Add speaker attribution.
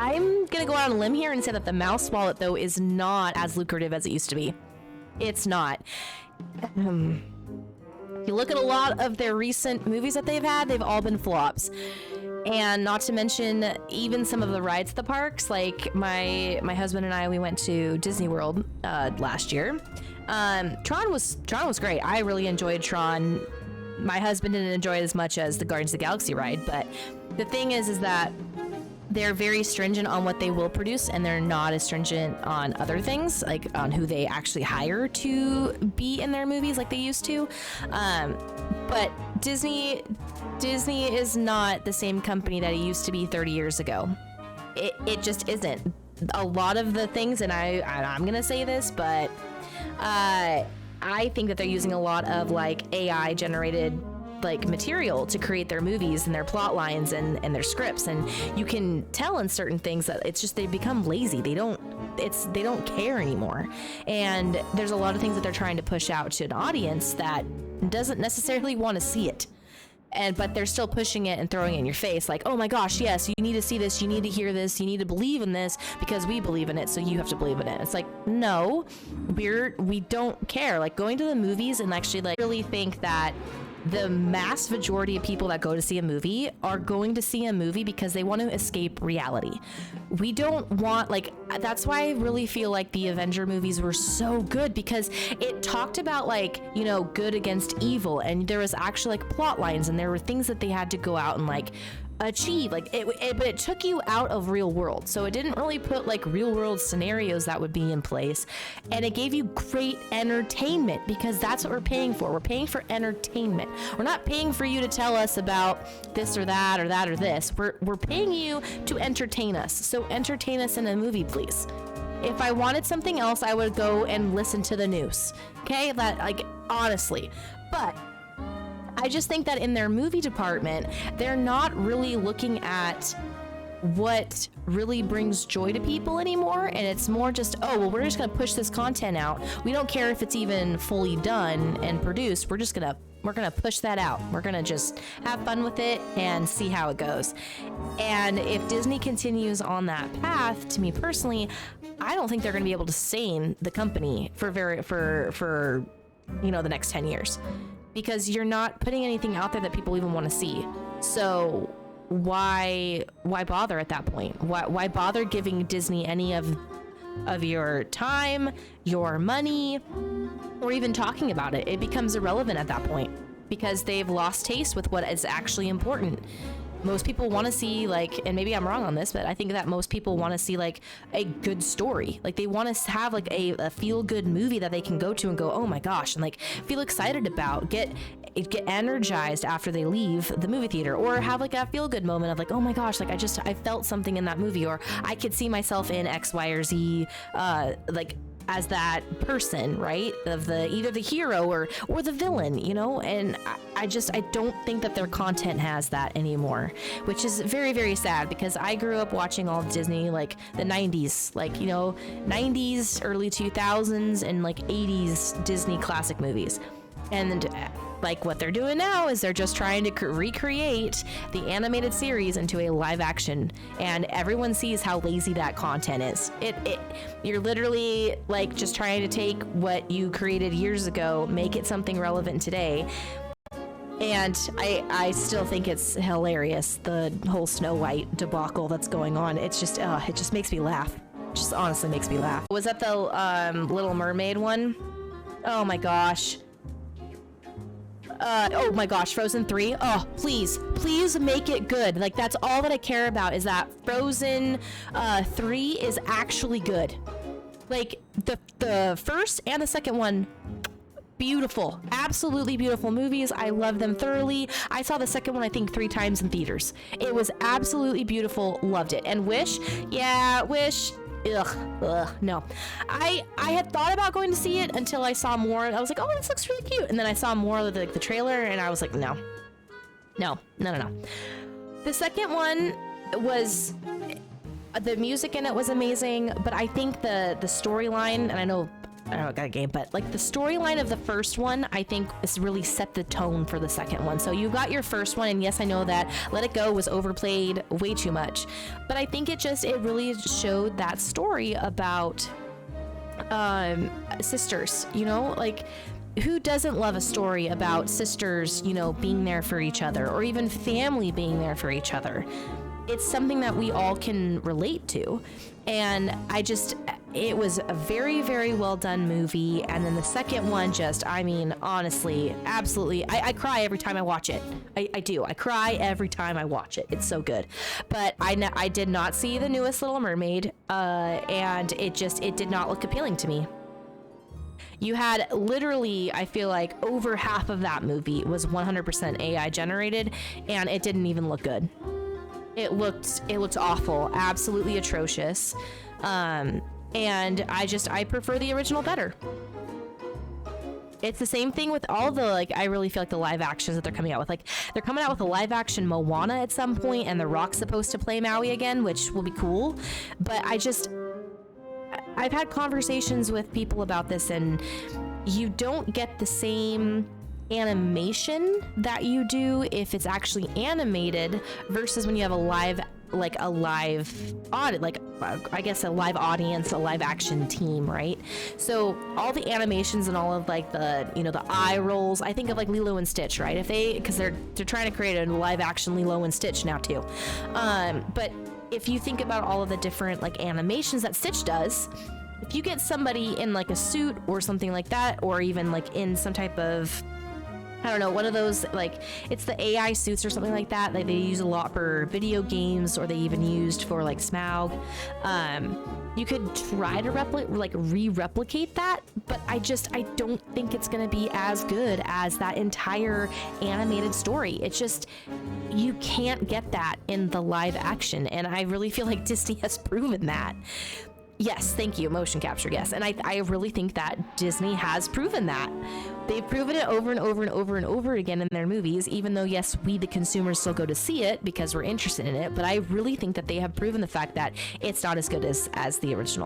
Speaker 1: I'm gonna go out on a limb here and say that the mouse wallet, though, is not as lucrative as it used to be. It's not. If you look at a lot of their recent movies that they've had, they've all been flops. And not to mention even some of the rides at the parks, like my husband and I, we went to Disney World last year. Tron was great. I really enjoyed Tron. My husband didn't enjoy it as much as the Guardians of the Galaxy ride, but the thing is that they're very stringent on what they will produce, and they're not as stringent on other things, like on who they actually hire to be in their movies like they used to. But Disney is not the same company that it used to be 30 years ago. It just isn't. A lot of the things, and I'm gonna say this, but I think that they're using a lot of like AI generated like material to create their movies and their plot lines and their scripts, and you can tell in certain things that it's just they become lazy. They don't care anymore, and there's a lot of things that they're trying to push out to an audience that doesn't necessarily want to see it, but they're still pushing it and throwing it in your face like, oh my gosh, yes, you need to see this, you need to hear this, you need to believe in this because we believe in it, so you have to believe in it. It's like, no, we don't care. Like, going to the movies and actually like really think that the mass majority of people that go to see a movie are going to see a movie because they want to escape reality. We don't want, like, that's why I really feel like the Avenger movies were so good, because it talked about like, you know, good against evil, and there was actually like plot lines, and there were things that they had to go out and like achieve, like but it took you out of real world, so it didn't really put like real world scenarios that would be in place, and it gave you great entertainment, because that's what we're paying for. We're paying for entertainment. We're not paying for you to tell us about this or that or that or this. We're paying you to entertain us, so entertain us in a movie, please. If I wanted something else, I would go and listen to the news, okay? That, like, honestly. But I just think that in their movie department, they're not really looking at what really brings joy to people anymore, and it's more just, oh, well, we're just gonna push this content out. We don't care if it's even fully done and produced. We're gonna push that out. We're gonna just have fun with it and see how it goes. And if Disney continues on that path, to me personally, I don't think they're gonna be able to sustain the company for you know, the next 10 years. Because you're not putting anything out there that people even want to see. So why bother at that point? Why bother giving Disney any of your time, your money, or even talking about it? It becomes irrelevant at that point, because they've lost taste with what is actually important. Most people want to see, like, and maybe I'm wrong on this, but I think that most people want to see like a good story. Like, they want to have like a feel-good movie that they can go to and go, oh my gosh, and like feel excited about, get energized after they leave the movie theater, or have like a feel-good moment of like, oh my gosh, like I felt something in that movie, or I could see myself in X, Y, or Z, like as that person, right? Of either the hero or the villain, you know? And I don't think that their content has that anymore, which is very, very sad, because I grew up watching all of Disney, like the 90s, like, you know, 90s, early 2000s, and like 80s Disney classic movies. And like what they're doing now is they're just trying to recreate the animated series into a live action, and everyone sees how lazy that content is. You're literally like just trying to take what you created years ago, make it something relevant today. And I still think it's hilarious, the whole Snow White debacle that's going on. It's just, it just makes me laugh. It just honestly makes me laugh. Was that the Little Mermaid one? Oh my gosh. Oh my gosh, Frozen 3. Oh, please make it good. Like, that's all that I care about, is that Frozen 3 is actually good. Like, the first and the second one, beautiful, absolutely beautiful movies. I love them thoroughly. I saw the second one, I think, 3 times in theaters. It was absolutely beautiful. Loved it. And Wish, yeah, Wish. Ugh, no. I had thought about going to see it until I saw more. I was like, oh, this looks really cute. And then I saw more of the trailer, and I was like, no. The second one was, the music in it was amazing, but I think the storyline, and I know I don't know, got a game, but like the storyline of the first one, I think is really set the tone for the second one. So you got your first one, and yes, I know that Let It Go was overplayed way too much, but I think it really showed that story about sisters, you know, like who doesn't love a story about sisters, you know, being there for each other, or even family being there for each other? It's something that we all can relate to. And it was a very, very well done movie. And then the second one, I mean, honestly, absolutely, I cry every time I watch it. I do. I cry every time I watch it. It's so good. But I did not see the newest Little Mermaid, and it did not look appealing to me. You had literally, I feel like over half of that movie was 100% AI generated, and it didn't even look good. It looked awful, absolutely atrocious. And I prefer the original better. It's the same thing with all the, like, I really feel like the live actions that they're coming out with. Like, they're coming out with a live action Moana at some point, and The Rock's supposed to play Maui again, which will be cool. But I've had conversations with people about this, and you don't get the same animation that you do if it's actually animated versus when you have a live audience, a live action team, right? So all the animations and all of like the, you know, the eye rolls, I think of like Lilo and Stitch, right? Because they're trying to create a live action Lilo and Stitch now too. But if you think about all of the different like animations that Stitch does, if you get somebody in like a suit or something like that, or even like in some type of, I don't know, one of those, like, it's the AI suits or something like that. Like, they use a lot for video games, or they even used for, like, Smaug. You could try to re-replicate that, but I don't think it's going to be as good as that entire animated story. It's just, you can't get that in the live action, and I really feel like Disney has proven that. Yes, thank you, motion capture, yes. And I really think that Disney has proven that. They've proven it over and over and over and over again in their movies, even though, yes, we, the consumers, still go to see it because we're interested in it. But I really think that they have proven the fact that it's not as good as the original.